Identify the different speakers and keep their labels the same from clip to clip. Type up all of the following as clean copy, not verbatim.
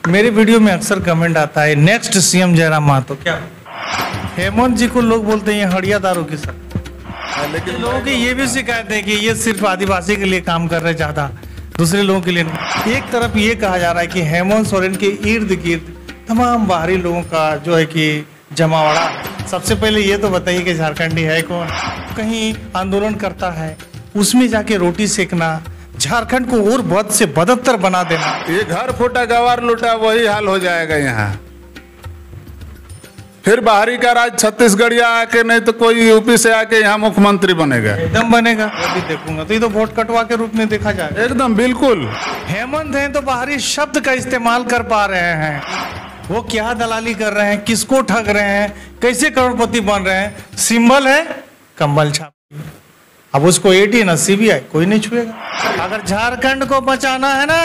Speaker 1: मेरे वीडियो में अक्सर कमेंट आता है नेक्स्ट सीएम जयराम महतो। क्या हेमंत जी को लोग बोलते हैं हड़िया दारू की सर, लेकिन लोगों की ये भी शिकायत है कि ये सिर्फ आदिवासी के लिए काम कर रहे, ज्यादा दूसरे लोगों के लिए नहीं। एक तरफ ये कहा जा रहा है कि हेमंत सोरेन के इर्द गिर्द तमाम बाहरी लोगों का जो है कि जमावड़ा। सबसे पहले ये तो बताइए कि झारखंडी है कौन? कहीं आंदोलन करता है, उसमें जाके रोटी सेकना, झारखंड को और बद से बदतर बना देना।
Speaker 2: ये घर फूटा गवार लूटा वही हाल हो जाएगा यहाँ। फिर बाहरी का राज छत्तीसगढ़िया आके, नहीं तो कोई यूपी से आके यहाँ मुख्यमंत्री बनेगा।
Speaker 1: एकदम बनेगा, अभी देखूंगा तो ये तो वोट कटवा के रूप में देखा जाए।
Speaker 2: एकदम बिल्कुल।
Speaker 1: हेमंत हैं तो बाहरी शब्द का इस्तेमाल कर पा रहे हैं। वो क्या दलाली कर रहे हैं, किसको ठग रहे हैं, कैसे करोड़पति बन रहे हैं? सिंबल है कंबल छाप। अब उसको ईडी ना सीबीआई कोई नहीं छुएगा। अगर झारखंड को बचाना है ना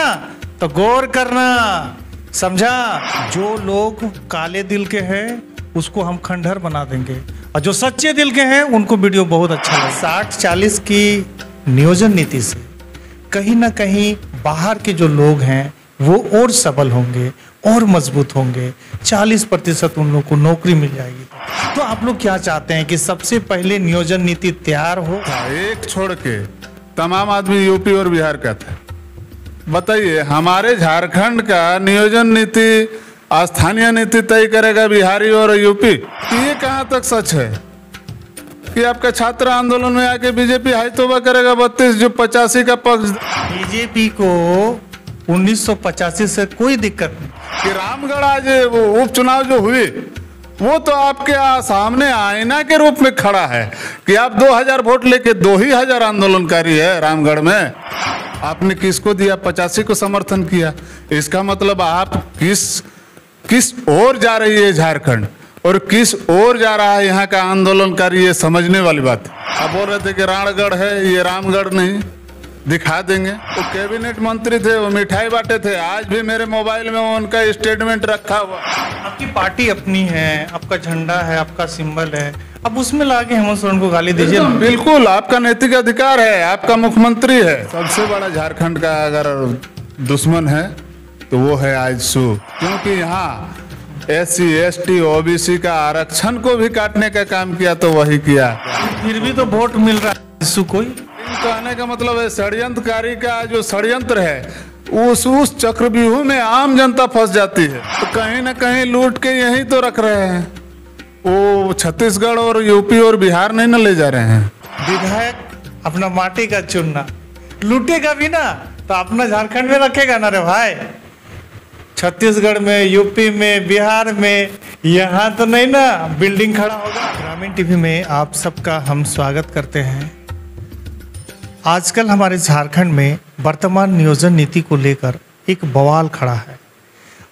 Speaker 1: तो गौर करना, समझा? जो लोग काले दिल के हैं उसको हम खंडहर बना देंगे, और जो सच्चे दिल के हैं उनको वीडियो बहुत अच्छा लगा। 60-40 की नियोजन नीति से कहीं ना कहीं बाहर के जो लोग हैं वो और सबल होंगे और मजबूत होंगे। 40% उन लोग को नौकरी मिल जाएगी। तो आप लोग क्या चाहते हैं कि सबसे पहले नियोजन नीति तैयार हो?
Speaker 2: एक छोड़ के तमाम आदमी यूपी और बिहार का था। बताइए, हमारे झारखंड का नियोजन नीति, स्थानीय नीति तय करेगा बिहारी और यूपी? ये कहाँ तक सच है कि आपका छात्र आंदोलन में आके बीजेपी हाई तौबा करेगा 32 जो 85 का पक्ष?
Speaker 1: बीजेपी को 1985 से कोई दिक्कत नहीं।
Speaker 2: कि रामगढ़ आज वो उपचुनाव जो हुए वो तो आपके सामने आईना के रूप में खड़ा है कि आप 2000 वोट लेके 2000 आंदोलनकारी है रामगढ़ में। आपने किसको दिया? 85 को समर्थन किया। इसका मतलब आप किस ओर जा रही है झारखंड और किस ओर जा रहा है यहाँ का आंदोलनकारी, ये समझने वाली बात है। आप बोल रहे थे कि रामगढ़ है, ये रामगढ़ नहीं, दिखा देंगे। वो कैबिनेट मंत्री थे, वो मिठाई बांटे थे। आज भी मेरे मोबाइल में उनका स्टेटमेंट रखा हुआ।
Speaker 1: आपकी पार्टी अपनी है, आपका झंडा है, आपका सिंबल है, अब उसमें लाके हेमंत सोरेन को गाली दीजिए?
Speaker 2: बिल्कुल, आपका नैतिक अधिकार है, आपका मुख्यमंत्री है। सबसे बड़ा झारखंड का अगर दुश्मन है तो वो है आजसू, क्योंकि यहाँ SC ST OBC का आरक्षण को भी काटने का काम किया तो वही किया।
Speaker 1: फिर भी तो वोट मिल रहा है आजसू कोई।
Speaker 2: कहने का मतलब है षड्यंत्रकारी का जो षड्यंत्र है उस चक्रव्यूह में आम जनता फंस जाती है। तो कहीं ना कहीं लूट के यही तो रख रहे हैं। वो छत्तीसगढ़ और यूपी और बिहार नहीं न ले जा रहे हैं।
Speaker 1: विधायक अपना माटी का चुनना, लूटेगा भी ना तो अपना झारखंड में रखेगा ना रे भाई। छत्तीसगढ़ में, यूपी में, बिहार में, यहाँ तो नहीं ना बिल्डिंग खड़ा होगा। ग्रामीण टीवी में आप सबका हम स्वागत करते हैं। आजकल हमारे झारखंड में वर्तमान नियोजन नीति को लेकर एक बवाल खड़ा है।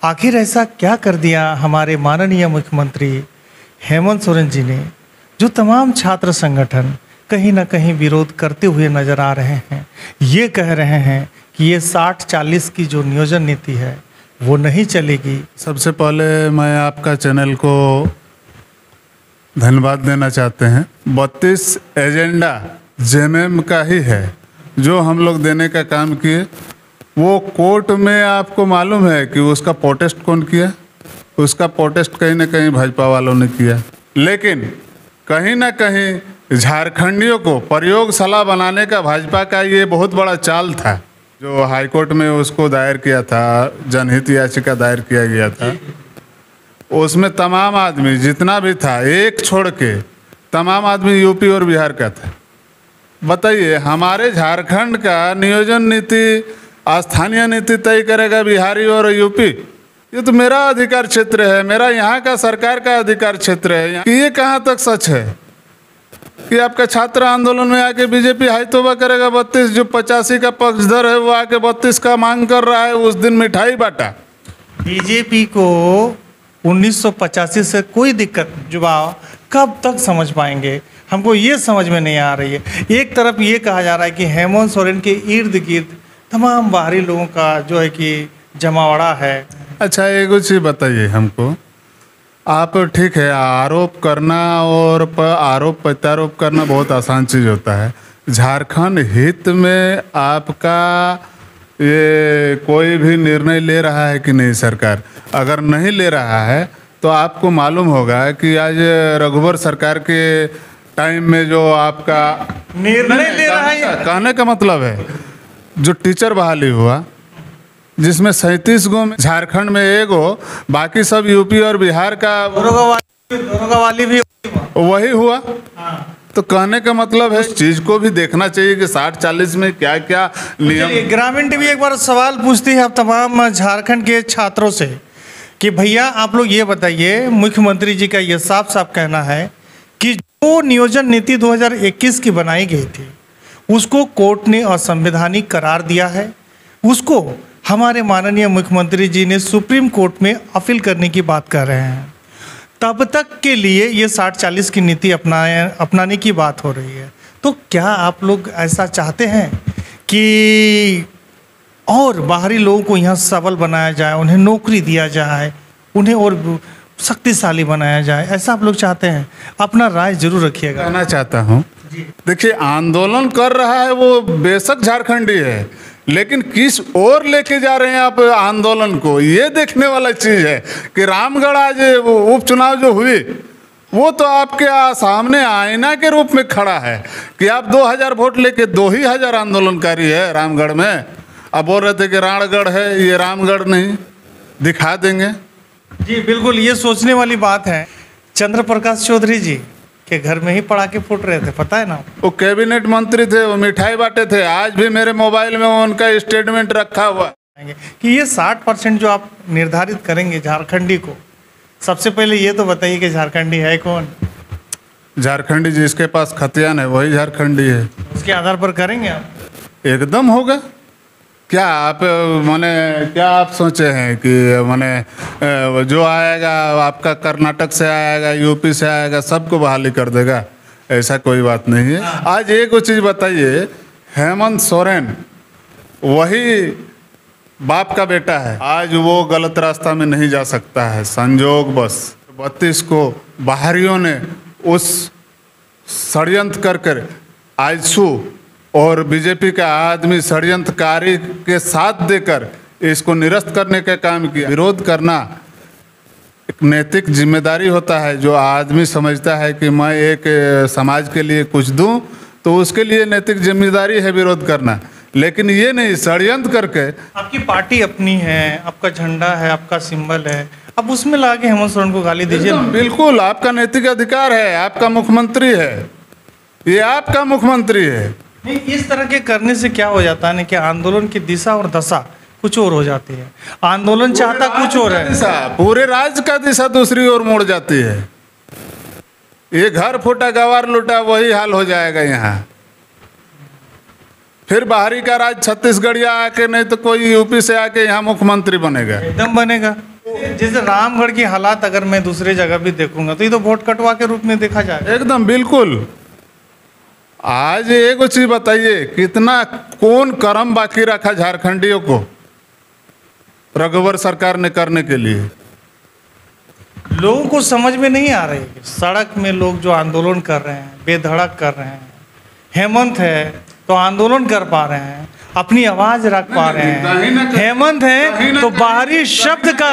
Speaker 1: आखिर ऐसा क्या कर दिया हमारे माननीय मुख्यमंत्री हेमंत सोरेन जी ने, जो तमाम छात्र संगठन कहीं ना कहीं विरोध करते हुए नजर आ रहे हैं। ये कह रहे हैं कि ये 60-40 की जो नियोजन नीति है वो नहीं चलेगी।
Speaker 2: सबसे पहले मैं आपका चैनल को धन्यवाद देना चाहते हैं। 32 एजेंडा JMM का ही है जो हम लोग देने का काम किए। वो कोर्ट में आपको मालूम है कि उसका प्रोटेस्ट कौन किया? उसका प्रोटेस्ट कहीं ना कहीं भाजपा वालों ने किया। लेकिन कहीं ना कहीं झारखंडियों को प्रयोगशाला बनाने का भाजपा का ये बहुत बड़ा चाल था, जो हाईकोर्ट में उसको दायर किया था, जनहित याचिका दायर किया गया था। उसमें तमाम आदमी जितना भी था, एक छोड़ के तमाम आदमी यूपी और बिहार का था। बताइए, हमारे झारखंड का नियोजन नीति, स्थानीय नीति तय करेगा बिहारी और यूपी? ये तो मेरा अधिकार क्षेत्र है, मेरा यहाँ का सरकार का अधिकार क्षेत्र है। ये कहाँ तक सच है कि आपका छात्र आंदोलन में आके बीजेपी हाई तौबा करेगा 32 जो 85 का पक्षधर है वो आके 32 का मांग कर रहा है, उस दिन मिठाई बांटा।
Speaker 1: बीजेपी को 1985 से कोई दिक्कत नहीं। जुबाव कब तक समझ पाएंगे? हमको ये समझ में नहीं आ रही है। एक तरफ ये कहा जा रहा है कि हेमंत सोरेन के इर्द गिर्द तमाम बाहरी लोगों का जो है कि जमावड़ा है।
Speaker 2: अच्छा, एक चीज़ बताइए हमको। आप ठीक है, आरोप करना और आरोप प्रत्यारोप करना बहुत आसान चीज़ होता है। झारखंड हित में आपका ये कोई भी निर्णय ले रहा है कि नहीं सरकार। अगर नहीं ले रहा है तो आपको मालूम होगा कि आज रघुवर सरकार के टाइम में जो आपका
Speaker 1: निर्णय ले रहा है,
Speaker 2: कहने का मतलब है जो टीचर बहाली हुआ, जिसमें 37 गो में झारखंड में 1 गो, बाकी सब यूपी और बिहार का
Speaker 1: दरोगा वाली भी
Speaker 2: वही हुआ।
Speaker 1: हाँ।
Speaker 2: तो कहने का मतलब है इस चीज को भी देखना चाहिए कि 60-40 में क्या क्या नियम।
Speaker 1: चलिए, ग्रामीण टीवी एक बार सवाल पूछती है अब तमाम झारखंड के छात्रों से कि भैया आप लोग ये बताइए, मुख्यमंत्री जी का ये साफ साफ कहना है कि जो नियोजन नीति 2021 की बनाई गई थी उसको कोर्ट ने असंवैधानिक करार दिया है। उसको हमारे माननीय मुख्यमंत्री जी ने सुप्रीम कोर्ट में अपील करने की बात कर रहे हैं। तब तक के लिए ये 60-40 की नीति अपनाने की बात हो रही है। तो क्या आप लोग ऐसा चाहते हैं कि और बाहरी लोगों को यहाँ सबल बनाया जाए, उन्हें नौकरी दिया जाए, उन्हें और शक्तिशाली बनाया जाए, ऐसा आप लोग चाहते हैं? अपना राय जरूर रखिएगा।
Speaker 2: कहना चाहता हूँ, देखिए आंदोलन कर रहा है वो बेशक झारखंडी है, लेकिन किस ओर लेके जा रहे हैं आप आंदोलन को, ये देखने वाला चीज है कि रामगढ़ आज उपचुनाव जो हुई वो तो आपके सामने आईना के रूप में खड़ा है कि आप 2000 वोट लेके 2000 आंदोलनकारी है रामगढ़ में। अब बोल रहे थे कि राणगढ़ है, ये रामगढ़ नहीं, दिखा देंगे।
Speaker 1: जी बिल्कुल, ये सोचने वाली बात है। चंद्र प्रकाश चौधरी जी के घर में ही पटाखे फूट रहे थे, पता है ना?
Speaker 2: वो कैबिनेट मंत्री थे, वो मिठाई बांटे थे। आज भी मेरे मोबाइल में उनका स्टेटमेंट रखा हुआ
Speaker 1: कि ये 60% जो आप निर्धारित करेंगे झारखंडी को, सबसे पहले ये तो बताइए कि झारखंडी है कौन?
Speaker 2: झारखंडी जिसके पास खतियान है वही झारखंडी है।
Speaker 1: उसके आधार पर करेंगे आप?
Speaker 2: एकदम होगा। क्या आप माने क्या आप सोचे हैं कि माने जो आएगा आपका कर्नाटक से आएगा, यूपी से आएगा, सबको बहाली कर देगा? ऐसा कोई बात नहीं है। आज एक चीज़ बताइए, हेमंत सोरेन वही बाप का बेटा है, आज वो गलत रास्ता में नहीं जा सकता है। संजोग बस 32 को बाहरियों ने उस षड्यंत्र कर कर आजसू और बीजेपी का आदमी षड्यंत्रकारी के साथ देकर इसको निरस्त करने का काम किया। विरोध करना एक नैतिक जिम्मेदारी होता है। जो आदमी समझता है कि मैं एक समाज के लिए कुछ दूं तो उसके लिए नैतिक जिम्मेदारी है विरोध करना, लेकिन ये नहीं षड्यंत्र करके।
Speaker 1: आपकी पार्टी अपनी है, आपका झंडा है, आपका सिंबल है, अब उसमें ला के हेमंत सोरेन को गाली दीजिए ना।
Speaker 2: बिल्कुल आपका नैतिक अधिकार है, आपका मुख्यमंत्री है, ये आपका मुख्यमंत्री है।
Speaker 1: नहीं, इस तरह के करने से क्या हो जाता है ना कि आंदोलन की दिशा और दशा कुछ और हो जाती है। आंदोलन चाहता कुछ और है,
Speaker 2: पूरे राज्य का दिशा दूसरी ओर मुड़ जाती है। ये घर फूटा गवार लूटा वही हाल हो जाएगा यहाँ। फिर बाहरी का राज छत्तीसगढ़िया आके, नहीं तो कोई यूपी से आके यहाँ मुख्यमंत्री बनेगा।
Speaker 1: एकदम बनेगा। जैसे रामगढ़ की हालात अगर मैं दूसरे जगह भी देखूंगा तो ये तो वोट कटवा के रूप में देखा जाएगा।
Speaker 2: एकदम बिल्कुल। आज एक चीज बताइए, कितना कौन कर्म बाकी रखा झारखंडियों को रघुवर सरकार ने करने के लिए?
Speaker 1: लोगों को समझ में नहीं आ रही है। सड़क में लोग जो आंदोलन कर रहे हैं, बेधड़क कर रहे हैं। हेमंत है तो आंदोलन कर पा रहे हैं, अपनी आवाज रख पा रहे हैं। हेमंत है तो बाहरी शब्द का,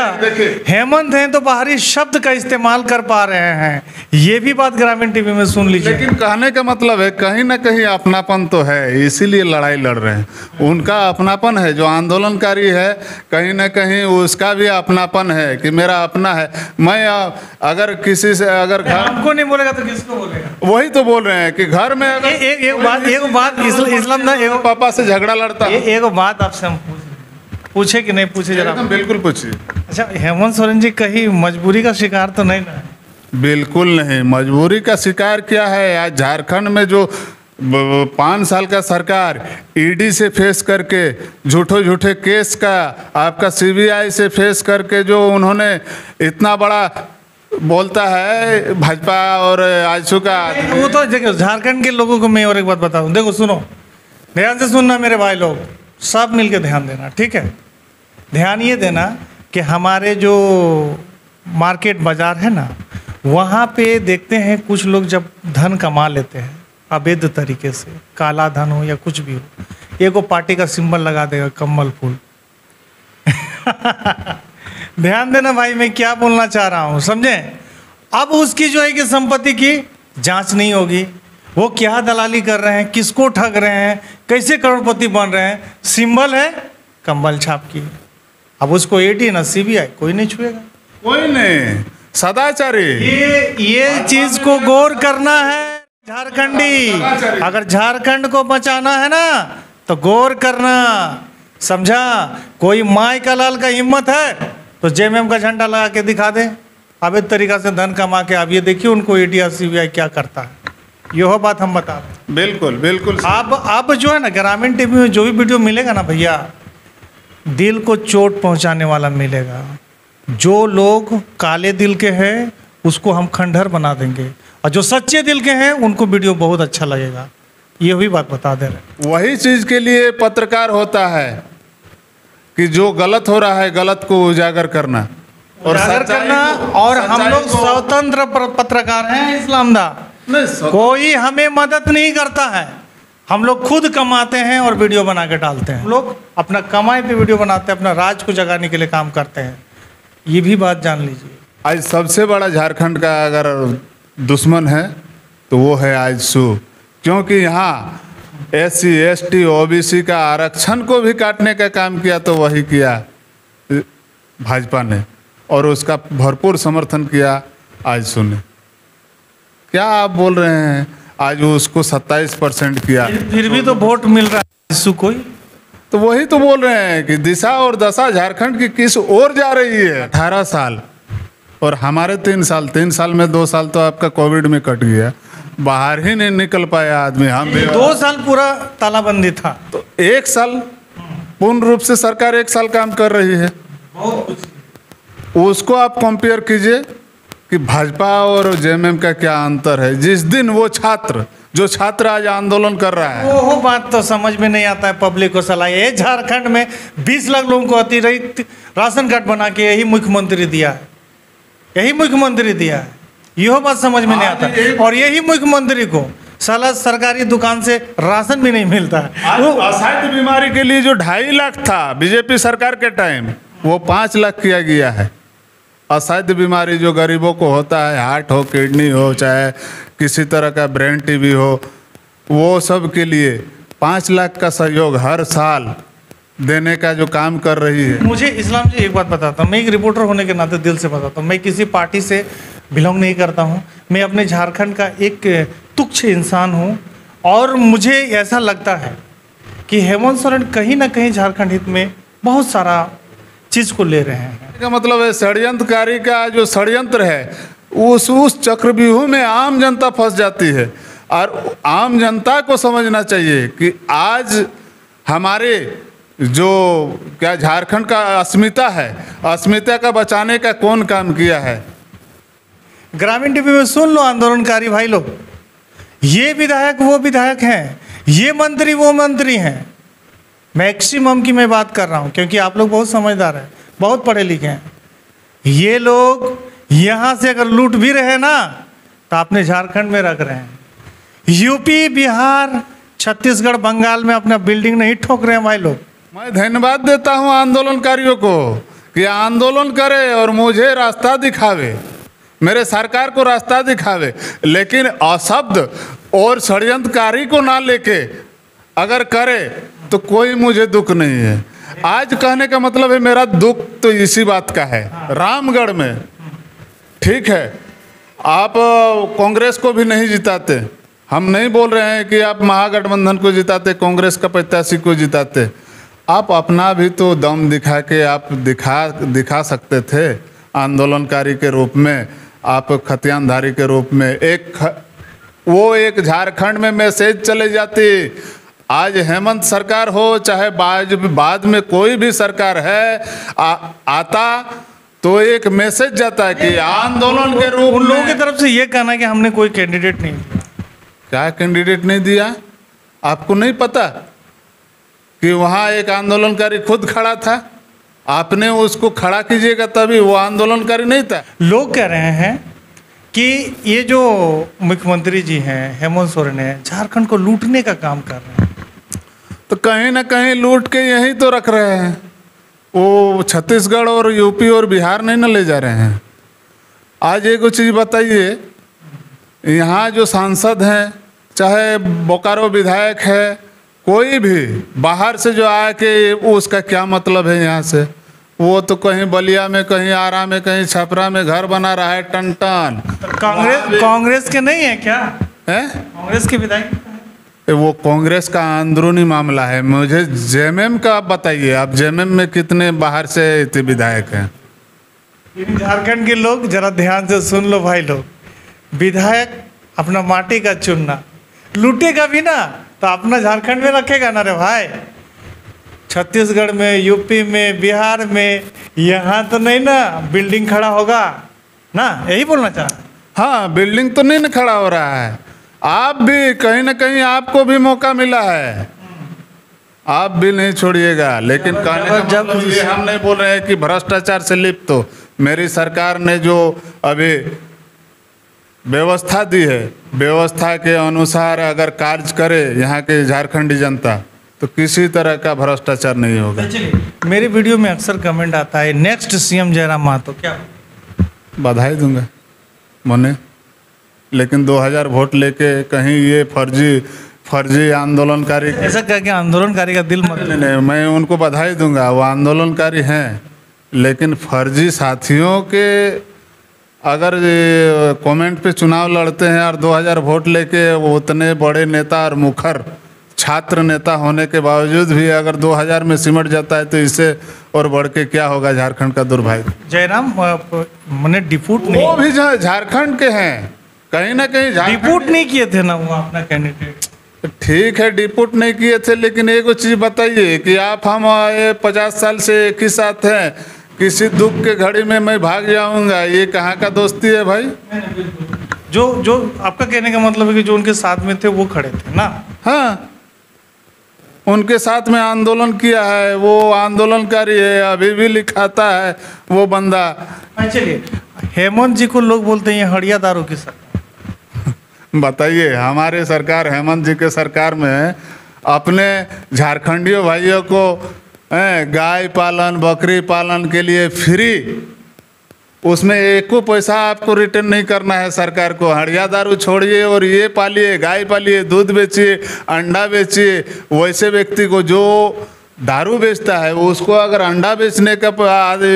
Speaker 1: हेमंत है तो बाहरी शब्द का इस्तेमाल कर पा रहे हैं। ये भी बात ग्रामीण टीवी में सुन लीजिए।
Speaker 2: लेकिन कहने का मतलब है कहीं ना कहीं अपनापन तो है, इसीलिए लड़ाई लड़ रहे हैं। उनका अपनापन है, जो आंदोलनकारी है कहीं ना कहीं उसका भी अपनापन है कि मेरा अपना है। मैं अगर किसी से अगर
Speaker 1: हमको नहीं बोलेगा तो किसको बोलेगा?
Speaker 2: वही तो बोल रहे हैं कि घर में अगर
Speaker 1: एक बात इस्लाम ना,
Speaker 2: पापा से झगड़ा लड़ता।
Speaker 1: एक बात आपसे हम पूछे कि नहीं पूछे जरा?
Speaker 2: बिल्कुल पूछिए।
Speaker 1: अच्छा, हेमंत सोरेन जी कहीं मजबूरी का शिकार तो नहीं ना?
Speaker 2: बिल्कुल नहीं, मजबूरी का शिकार क्या है? आज झारखंड में जो 5 साल का सरकार ईडी से फेस करके झूठे केस का, आपका सीबीआई से फेस करके जो उन्होंने इतना बड़ा बोलता है भाजपा और आजसू का।
Speaker 1: वो तो देखो, झारखंड के लोगों को मैं और एक बात बताऊं, देखो सुनो, ध्यान से सुनना मेरे भाई लोग, सब मिलकर ध्यान देना, ठीक है? ध्यान ये देना कि हमारे जो मार्केट बाजार है ना, वहाँ पे देखते हैं कुछ लोग जब धन कमा लेते हैं अवैध तरीके से, काला धन हो या कुछ भी हो, एक वो पार्टी का सिंबल लगा देगा, कमल फूल। ध्यान देना भाई, मैं क्या बोलना चाह रहा हूँ, समझे। अब उसकी जो है कि संपत्ति की जांच नहीं होगी, वो क्या दलाली कर रहे हैं, किसको ठग रहे हैं, कैसे करोड़पति बन रहे हैं, सिंबल है कंबल छाप की। अब उसको ईडी ना सीबीआई कोई नहीं छुएगा,
Speaker 2: कोई नहीं, सदाचारी।
Speaker 1: ये चीज को गौर करना है झारखंडी। अगर झारखंड को बचाना है ना तो गौर करना, समझा। कोई माई का लाल का हिम्मत है तो जेएमएम का झंडा लगा के दिखा दे, अवैध तरीका से धन कमा के। अब ये देखिए उनको ईडी और सीबीआई क्या करता है, यह बात हम बता रहे।
Speaker 2: बिल्कुल बिल्कुल।
Speaker 1: अब जो है ना ग्रामीण टीवी में जो भी वीडियो मिलेगा ना भैया, दिल को चोट पहुंचाने वाला मिलेगा। जो लोग काले दिल के हैं उसको हम खंडहर बना देंगे, और जो सच्चे दिल के हैं उनको वीडियो बहुत अच्छा लगेगा। ये भी बात बता दे रहे।
Speaker 2: वही चीज के लिए पत्रकार होता है कि जो गलत हो रहा है गलत को उजागर करना और
Speaker 1: उजागर करना। और हम लोग स्वतंत्र पत्रकार हैं इस्लामदा, कोई हमें मदद नहीं करता है। हम लोग खुद कमाते हैं और वीडियो बना के डालते हैं। हम लोग अपना कमाई पे वीडियो बनाते हैं, अपना राज को जगाने के लिए काम करते हैं। ये भी बात जान लीजिए।
Speaker 2: आज सबसे बड़ा झारखंड का अगर दुश्मन है तो वो है आजसू, क्योंकि यहाँ SC ST OBC का आरक्षण को भी काटने का काम किया तो वही किया भाजपा ने, और उसका भरपूर समर्थन किया आजसू ने। क्या आप बोल रहे हैं, आज उसको 27% किया,
Speaker 1: फिर भी तो वोट मिल रहा है आजसू को।
Speaker 2: तो वही तो बोल रहे हैं कि दिशा और दशा झारखंड की किस ओर जा रही है। 18 साल और हमारे 3 साल, 3 साल में 2 साल तो आपका कोविड में कट गया, बाहर ही नहीं निकल पाया आदमी। हम भी
Speaker 1: 2 साल पूरा तालाबंदी था,
Speaker 2: तो 1 साल पूर्ण रूप से सरकार 1 साल काम कर रही है। उसको आप कंपेयर कीजिए कि भाजपा और जेएमएम का क्या अंतर है। जिस दिन वो जो छात्र आज आंदोलन कर रहा है,
Speaker 1: वो बात तो समझ में नहीं आता है पब्लिक को। सलाह ये झारखंड में 20 लाख लोगों को अतिरिक्त राशन कार्ड बना के यही मुख्यमंत्री दिया है, यही मुख्यमंत्री दिया है। यह बात समझ में नहीं आता है। और यही मुख्यमंत्री को साला सरकारी दुकान से राशन भी नहीं मिलता है।
Speaker 2: वो असाध्य बीमारी के लिए जो 2.5 लाख था बीजेपी सरकार के टाइम, वो 5 लाख किया गया है। असाध्य बीमारी जो गरीबों को होता है, हार्ट हो, किडनी हो, चाहे किसी तरह का ब्रेन टीबी हो, वो सब के लिए 5 लाख का सहयोग हर साल देने का जो काम कर रही है।
Speaker 1: मुझे इस्लाम जी एक बात बताता हूँ, मैं एक रिपोर्टर होने के नाते दिल से बताता हूँ, मैं किसी पार्टी से बिलोंग नहीं करता हूँ। मैं अपने झारखंड का एक तुच्छ इंसान हूँ, और मुझे ऐसा लगता है कि हेमंत सोरेन कहीं ना कहीं झारखंड हित में बहुत सारा चीज़ को ले रहे हैं।
Speaker 2: का मतलब है षड्यंत्रकारी का जो षड्यंत्र है उस चक्रव्यूह में आम जनता फंस जाती है। और आम जनता को समझना चाहिए कि आज हमारे जो क्या झारखंड का अस्मिता है, अस्मिता का बचाने का कौन काम किया है।
Speaker 1: ग्रामीण टीवी में सुन लो आंदोलनकारी भाई लोग, ये विधायक वो विधायक हैं, ये मंत्री वो मंत्री हैं। मैक्सिमम की मैं बात कर रहा हूँ, क्योंकि आप लोग बहुत समझदार हैं, बहुत पढ़े लिखे हैं। ये लोग यहाँ से अगर लूट भी रहे ना तो अपने झारखंड में रख रहे हैं। यूपी, बिहार, छत्तीसगढ़, बंगाल में अपना बिल्डिंग नहीं ठोक रहे हैं भाई लोग।
Speaker 2: मैं धन्यवाद देता हूँ आंदोलनकारियों को कि आंदोलन करे और मुझे रास्ता दिखावे, मेरे सरकार को रास्ता दिखावे, लेकिन अशब्द और षड्यंत्रकारी को ना लेके अगर करे तो कोई मुझे दुख नहीं है। आज कहने का मतलब है मेरा दुख तो इसी बात का है, रामगढ़ में ठीक है आप कांग्रेस को भी नहीं जिताते, हम नहीं बोल रहे हैं कि आप महागठबंधन को जिताते, कांग्रेस का प्रत्याशी को जिताते, आप अपना भी तो दम दिखा के आप दिखा सकते थे आंदोलनकारी के रूप में, आप खतियानधारी के रूप में। वो एक झारखंड में मैसेज चले जाती। आज हेमंत सरकार हो चाहे बाद में कोई भी सरकार है आता तो एक मैसेज जाता है कि आंदोलन के रूप
Speaker 1: उन लोगों की तरफ से ये कहना कि हमने कोई कैंडिडेट नहीं दिया।
Speaker 2: क्या कैंडिडेट नहीं दिया? आपको नहीं पता कि वहाँ एक आंदोलनकारी खुद खड़ा था, आपने उसको खड़ा कीजिएगा तभी, वो आंदोलनकारी नहीं था।
Speaker 1: लोग कह रहे हैं कि ये जो मुख्यमंत्री जी हैं हेमंत सोरेन है झारखंड को लूटने का काम कर रहे हैं।
Speaker 2: तो कहीं ना कहीं लूट के यहीं तो रख रहे हैं। वो छत्तीसगढ़ और यूपी और बिहार नहीं ना ले जा रहे हैं। आज एक चीज़ बताइए, यहाँ जो सांसद हैं, चाहे बोकारो विधायक है, कोई भी बाहर से जो आके उसका क्या मतलब है यहाँ से? वो तो कहीं बलिया में, कहीं आरा में, कहीं छपरा में घर बना रहा है टन टन।
Speaker 1: कांग्रेस के नहीं है क्या?
Speaker 2: है
Speaker 1: कांग्रेस के विधायक?
Speaker 2: वो कांग्रेस का अंदरूनी मामला है। मुझे जेएमएम का आप बताइए, आप जेएमएम में कितने बाहर से विधायक हैं?
Speaker 1: झारखंड के लोग जरा ध्यान से सुन लो भाई लोग, विधायक अपना माटी का चुनना, लूटेगा भी ना तो अपना झारखंड में रखेगा ना रे भाई। छत्तीसगढ़ में, यूपी में, बिहार में, यहाँ तो नहीं ना बिल्डिंग खड़ा होगा ना, यही बोलना चाह।
Speaker 2: हाँ, बिल्डिंग तो नहीं ना खड़ा हो रहा है। आप भी कहीं ना कहीं आपको भी मौका मिला है, आप भी नहीं छोड़िएगा। लेकिन कहने का मतलब ये हम नहीं बोल रहे हैं कि भ्रष्टाचार से लिप्त हो। मेरी सरकार ने जो अभी व्यवस्था दी है, व्यवस्था के अनुसार अगर कार्य करे यहाँ के झारखंडी जनता, तो किसी तरह का भ्रष्टाचार नहीं होगा।
Speaker 1: मेरे वीडियो में अक्सर कमेंट आता है नेक्स्ट सीएम जयराम महतो, क्या
Speaker 2: बधाई दूंगा मोने, लेकिन 2000 वोट लेके कहीं ये फर्जी आंदोलनकारी,
Speaker 1: ऐसा कह के आंदोलनकारी का दिल मत।
Speaker 2: नहीं, मैं उनको बधाई दूंगा, वो आंदोलनकारी हैं, लेकिन फर्जी साथियों के अगर कमेंट पे चुनाव लड़ते हैं और 2000 वोट लेके वो उतने बड़े नेता और मुखर छात्र नेता होने के बावजूद भी अगर 2000 में सिमट जाता है, तो इससे और बढ़ के क्या होगा झारखंड का दुर्भाग्य।
Speaker 1: जयराम मैंने डिपूट नहीं,
Speaker 2: वो भी झारखंड के हैं, कहीं ना कहीं
Speaker 1: डिपूट नहीं किए थे ना वो अपना कैंडिडेट।
Speaker 2: ठीक है, डिपूट नहीं किए थे, लेकिन एक चीज़ बताइए कि आप हम 50 साल से एक ही साथ हैं, किसी दुख के घड़ी में मैं भाग जाऊंगा, ये कहाँ का दोस्ती है भाई?
Speaker 1: जो आपका कहने का मतलब है कि जो उनके साथ में थे वो खड़े थे ना?
Speaker 2: हाँ, उनके साथ में आंदोलन किया है, वो आंदोलनकारी है, अभी भी लिखाता है वो बंदा।
Speaker 1: चलिए, हेमंत जी को लोग बोलते हैं हड़िया दारू की सरकार।
Speaker 2: बताइए, हमारे सरकार, हेमंत जी के सरकार में अपने झारखंडियों भाइयों को गाय पालन, बकरी पालन के लिए फ्री, उसमें एको पैसा आपको रिटर्न नहीं करना है सरकार को। हड़िया दारू छोड़िए और ये पालिए, गाय पालिए, दूध बेचिए, अंडा बेचिए। वैसे व्यक्ति को जो दारू बेचता है उसको अगर अंडा बेचने का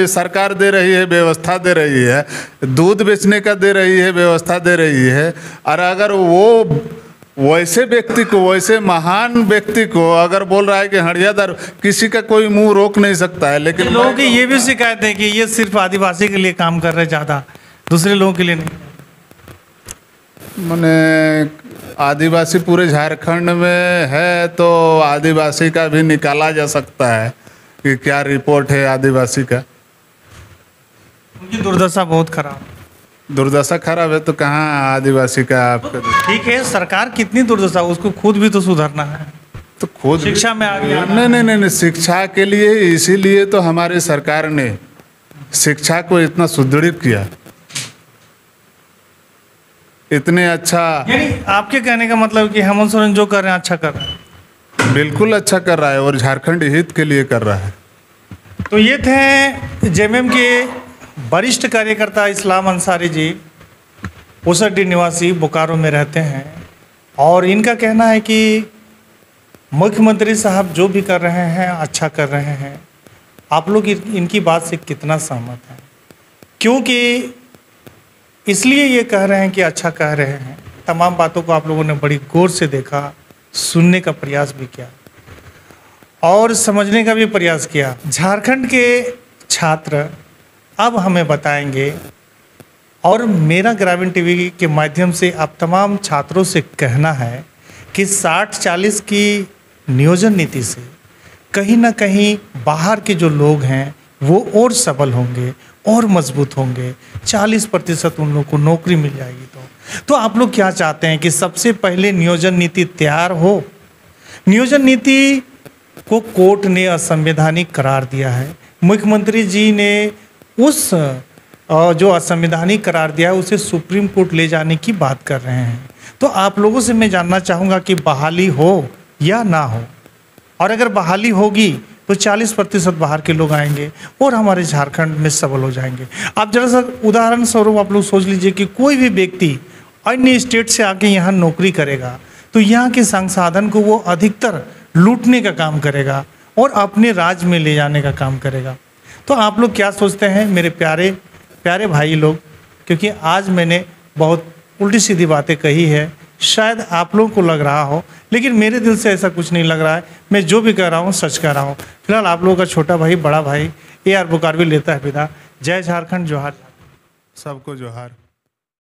Speaker 2: सरकार दे रही है, व्यवस्था दे रही है, दूध बेचने का दे रही है, व्यवस्था दे रही है, और अगर वो वैसे व्यक्ति को, वैसे महान व्यक्ति को अगर बोल रहा है कि हड़िया दारू, किसी का कोई मुंह रोक नहीं सकता है। लेकिन
Speaker 1: लोगों की ये भी शिकायत है कि ये सिर्फ आदिवासी के लिए काम कर रहे हैं, ज़्यादा दूसरे लोगों के लिए नहीं।
Speaker 2: मैंने आदिवासी पूरे झारखंड में है, तो आदिवासी का भी निकाला जा सकता है कि क्या रिपोर्ट है आदिवासी का।
Speaker 1: उनकी दुर्दशा बहुत खराब।
Speaker 2: दुर्दशा खराब है तो कहाँ आदिवासी का आपका?
Speaker 1: ठीक है, सरकार कितनी दुर्दशा, उसको खुद भी तो सुधरना है,
Speaker 2: तो खुद
Speaker 1: शिक्षा में आगे आना।
Speaker 2: नहीं, शिक्षा के लिए, इसीलिए तो हमारी सरकार ने शिक्षा को इतना सुदृढ़ किया, इतने अच्छा।
Speaker 1: यानी आपके कहने का मतलब कि हेमंत सोरेन जो कर रहे हैं अच्छा कर रहे हैं?
Speaker 2: बिल्कुल अच्छा कर रहा है, और झारखंड हित के लिए कर रहा है।
Speaker 1: तो ये थे जेएमएम के वरिष्ठ कार्यकर्ता इस्लाम अंसारी जी, उसडी निवासी, बोकारो में रहते हैं, और इनका कहना है कि मुख्यमंत्री साहब जो भी कर रहे हैं अच्छा कर रहे हैं। आप लोग इनकी बात से कितना सहमत हैं? क्योंकि इसलिए ये कह रहे हैं कि अच्छा कह रहे हैं, तमाम बातों को आप लोगों ने बड़ी गौर से देखा, सुनने का प्रयास भी किया और समझने का भी प्रयास किया। झारखंड के छात्र अब हमें बताएंगे, और मेरा ग्रामीण टीवी के माध्यम से आप तमाम छात्रों से कहना है कि 60-40 की नियोजन नीति से कहीं ना कहीं बाहर के जो लोग हैं वो और सबल होंगे और मजबूत होंगे। 40% उन लोगों को नौकरी मिल जाएगी। तो आप लोग क्या चाहते हैं कि सबसे पहले नियोजन नीति तैयार हो? नियोजन नीति को कोर्ट ने असंवैधानिक करार दिया है। मुख्यमंत्री जी ने उस जो असंवैधानिक करार दिया है उसे सुप्रीम कोर्ट ले जाने की बात कर रहे हैं। तो आप लोगों से मैं जानना चाहूँगा कि बहाली हो या ना हो? और अगर बहाली होगी तो 40% बाहर के लोग आएंगे और हमारे झारखंड में सबल हो जाएंगे। आप जरा सा उदाहरण स्वरूप आप लोग सोच लीजिए कि कोई भी व्यक्ति अन्य स्टेट से आके यहाँ नौकरी करेगा तो यहाँ के संसाधन को वो अधिकतर लूटने का काम करेगा और अपने राज्य में ले जाने का काम करेगा। तो आप लोग क्या सोचते हैं मेरे प्यारे प्यारे भाई लोग, क्योंकि आज मैंने बहुत उल्टी सीधी बातें कही है, शायद आप लोगों को लग रहा हो, लेकिन मेरे दिल से ऐसा कुछ नहीं लग रहा है। मैं जो भी कह रहा हूँ सच कह रहा हूँ। फिलहाल आप लोगों का छोटा भाई बड़ा भाई AR बुकारवी लेता है विदा। जय झारखंड, जोहार।
Speaker 2: सबको जोहार।